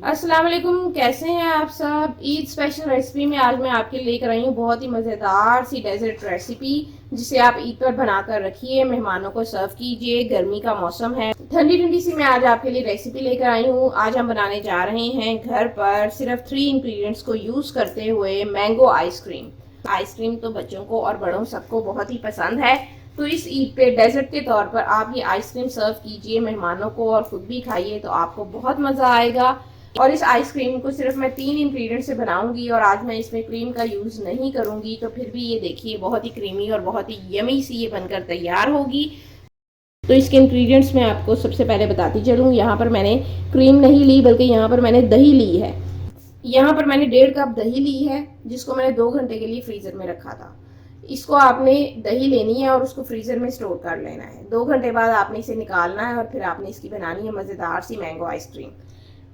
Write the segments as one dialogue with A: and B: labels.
A: अस्सलाम वालेकुम, कैसे हैं आप सब। ईद स्पेशल रेसिपी में आज मैं आपके लिए लेकर आई हूँ बहुत ही मज़ेदार सी डेजर्ट रेसिपी, जिसे आप ईद पर बनाकर रखिए, मेहमानों को सर्व कीजिए। गर्मी का मौसम है, ठंडी ठंडी सी मैं आज आपके लिए रेसिपी लेकर आई हूँ। आज हम बनाने जा रहे हैं घर पर सिर्फ 3 इंग्रेडिएंट्स को यूज़ करते हुए मैंगो आइसक्रीम। आइसक्रीम तो बच्चों को और बड़ों सबको बहुत ही पसंद है, तो इस ईद पे डेजर्ट के तौर पर आप ये आइसक्रीम सर्व कीजिए मेहमानों को और खुद भी खाइए, तो आपको बहुत मज़ा आएगा। और इस आइसक्रीम को सिर्फ मैं 3 इंग्रेडिएंट से बनाऊंगी और आज मैं इसमें क्रीम का यूज़ नहीं करूंगी, तो फिर भी ये देखिए बहुत ही क्रीमी और बहुत ही यमी सी ये बनकर तैयार होगी। तो इसके इंग्रेडिएंट्स मैं आपको सबसे पहले बताती चलूँ। यहाँ पर मैंने क्रीम नहीं ली, बल्कि यहाँ पर मैंने दही ली है। यहाँ पर मैंने 1.5 कप दही ली है, जिसको मैंने 2 घंटे के लिए फ्रीज़र में रखा था। इसको आपने दही लेनी है और उसको फ्रीज़र में स्टोर कर लेना है। 2 घंटे बाद आपने इसे निकालना है और फिर आपने इसकी बनानी है मज़ेदार सी मैंगो आइसक्रीम।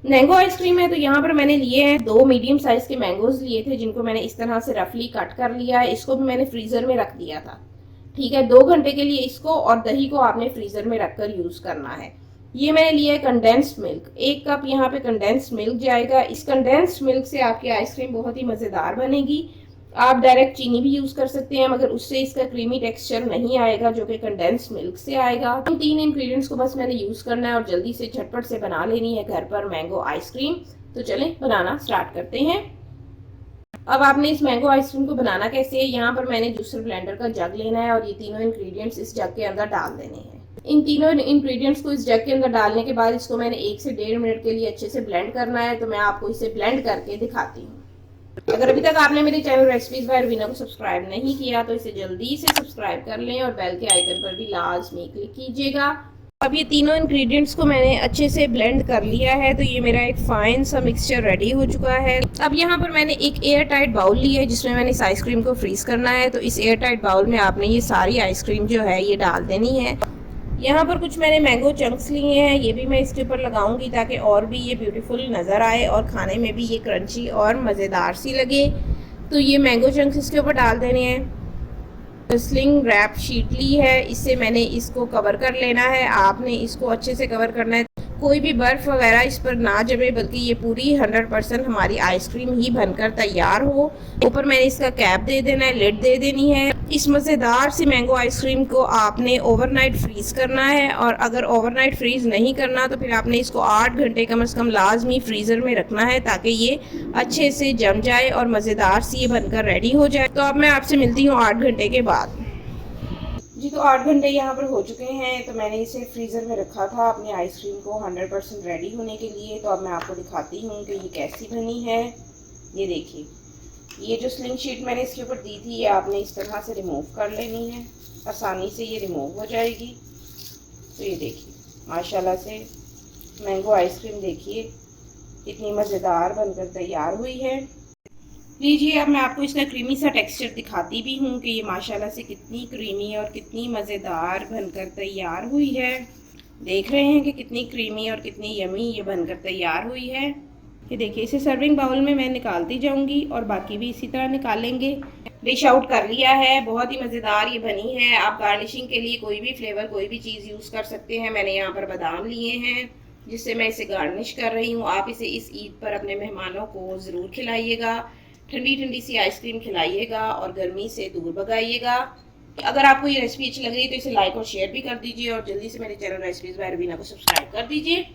A: मैंगो आइसक्रीम है तो यहाँ पर मैंने लिए हैं 2 मीडियम साइज के मैंगोज लिए थे, जिनको मैंने इस तरह से रफली कट कर लिया है। इसको भी मैंने फ्रीज़र में रख दिया था। ठीक है, 2 घंटे के लिए इसको और दही को आपने फ्रीज़र में रखकर यूज़ करना है। ये मैंने लिया है कंडेंस्ड मिल्क, 1 कप यहाँ पे कंडेंस्ड मिल्क जाएगा। इस कंडेंस्ड मिल्क से आपकी आइसक्रीम बहुत ही मज़ेदार बनेगी। आप डायरेक्ट चीनी भी यूज़ कर सकते हैं, मगर उससे इसका क्रीमी टेक्सचर नहीं आएगा जो कि कंडेंस्ड मिल्क से आएगा। इन 3 इंग्रेडिएंट्स को बस मैंने यूज़ करना है और जल्दी से झटपट से बना लेनी है घर पर मैंगो आइसक्रीम। तो चलें बनाना स्टार्ट करते हैं। अब आपने इस मैंगो आइसक्रीम को बनाना कैसे है, यहाँ पर मैंने जूसर ब्लेंडर का जग लेना है और ये तीनों इंग्रेडिएंट्स इस जग के अंदर डाल देने हैं। इन तीनों इंग्रेडिएंट्स को इस जग के अंदर डालने के बाद इसको मैंने 1 से 1.5 मिनट के लिए अच्छे से ब्लेंड करना है। तो मैं आपको इसे ब्लेंड करके दिखाती हूँ। अगर अभी तक आपने मेरे चैनल रेसिपीज बाय रवीना को सब्सक्राइब नहीं किया तो इसे जल्दी से सब्सक्राइब कर लें और बेल के आइकन पर भी लाजमी क्लिक कीजिएगा। अब ये तीनों इंग्रेडिएंट्स को मैंने अच्छे से ब्लेंड कर लिया है, तो ये मेरा एक फाइन सा मिक्सचर रेडी हो चुका है। अब यहाँ पर मैंने एक एयर टाइट बाउल लिया है, जिसमें मैंने इस आइसक्रीम को फ्रीज करना है। तो इस एयर टाइट बाउल में आपने ये सारी आइसक्रीम जो है ये डाल देनी है। यहाँ पर कुछ मैंने मैंगो चंक्स लिए हैं, ये भी मैं इसके ऊपर लगाऊंगी ताकि और भी ये ब्यूटीफुल नज़र आए और खाने में भी ये क्रंची और मज़ेदार सी लगे। तो ये मैंगो चंक्स इसके ऊपर डाल देने हैं। स्लिंग रैप शीट ली है, इससे मैंने इसको कवर कर लेना है। आपने इसको अच्छे से कवर करना है, कोई भी बर्फ़ वगैरह इस पर ना जमे, बल्कि ये पूरी 100% हमारी आइसक्रीम ही बनकर तैयार हो। ऊपर मैंने इसका कैप दे देना है, लिड दे देनी है। इस मज़ेदार सी मैंगो आइसक्रीम को आपने ओवरनाइट फ्रीज़ करना है, और अगर ओवरनाइट फ्रीज़ नहीं करना तो फिर आपने इसको 8 घंटे कम से कम लाजमी फ्रीज़र में रखना है, ताकि ये अच्छे से जम जाए और मज़ेदार सी ये बनकर रेडी हो जाए। तो अब मैं आपसे मिलती हूँ 8 घंटे के बाद। जी, तो 8 घंटे यहाँ पर हो चुके हैं। तो मैंने इसे फ्रीज़र में रखा था अपनी आइसक्रीम को 100% रेडी होने के लिए। तो अब मैं आपको दिखाती हूँ कि ये कैसी बनी है। ये देखिए, ये जो स्लिंग शीट मैंने इसके ऊपर दी थी, ये आपने इस तरह से रिमूव कर लेनी है। आसानी से ये रिमूव हो जाएगी। तो ये देखिए माशाल्लाह से मैंगो आइसक्रीम देखिए कितनी मज़ेदार बनकर तैयार हुई है। लीजिए, अब मैं आपको इसका क्रीमी सा टेक्सचर दिखाती भी हूँ कि ये माशाल्लाह से कितनी क्रीमी और कितनी मज़ेदार बनकर तैयार हुई है। देख रहे हैं कि कितनी क्रीमी और कितनी यमी ये बनकर तैयार हुई है। ये देखिए, इसे सर्विंग बाउल में मैं निकालती जाऊँगी और बाकी भी इसी तरह निकालेंगे। डिश आउट कर लिया है, बहुत ही मज़ेदार ये बनी है। आप गार्निशिंग के लिए कोई भी फ्लेवर, कोई भी चीज़ यूज़ कर सकते हैं। मैंने यहाँ पर बादाम लिए हैं, जिससे मैं इसे गार्निश कर रही हूँ। आप इसे इस ईद पर अपने मेहमानों को ज़रूर खिलाइएगा। ठंडी ठंडी सी आइसक्रीम खिलाइएगा और गर्मी से दूर भगाइएगा। अगर आपको ये रेसिपी अच्छी लग रही है तो इसे लाइक और शेयर भी कर दीजिए और जल्दी से मेरे चैनल रेसिपीज बाय रवीना को सब्सक्राइब कर दीजिए।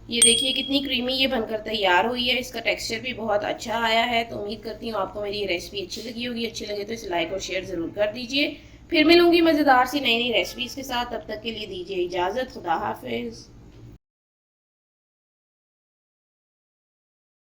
A: ये देखिए कितनी क्रीमी ये बनकर तैयार हुई है। इसका टेक्सचर भी बहुत अच्छा आया है। तो उम्मीद करती हूँ आपको मेरी ये रेसिपी अच्छी लगी होगी। अच्छी लगे तो इसे लाइक और शेयर ज़रूर कर दीजिए। फिर मिलूंगी मज़ेदार सी नई नई रेसिपीज़ के साथ। तब तक के लिए दीजिए इजाज़त। खुदा हाफिज़।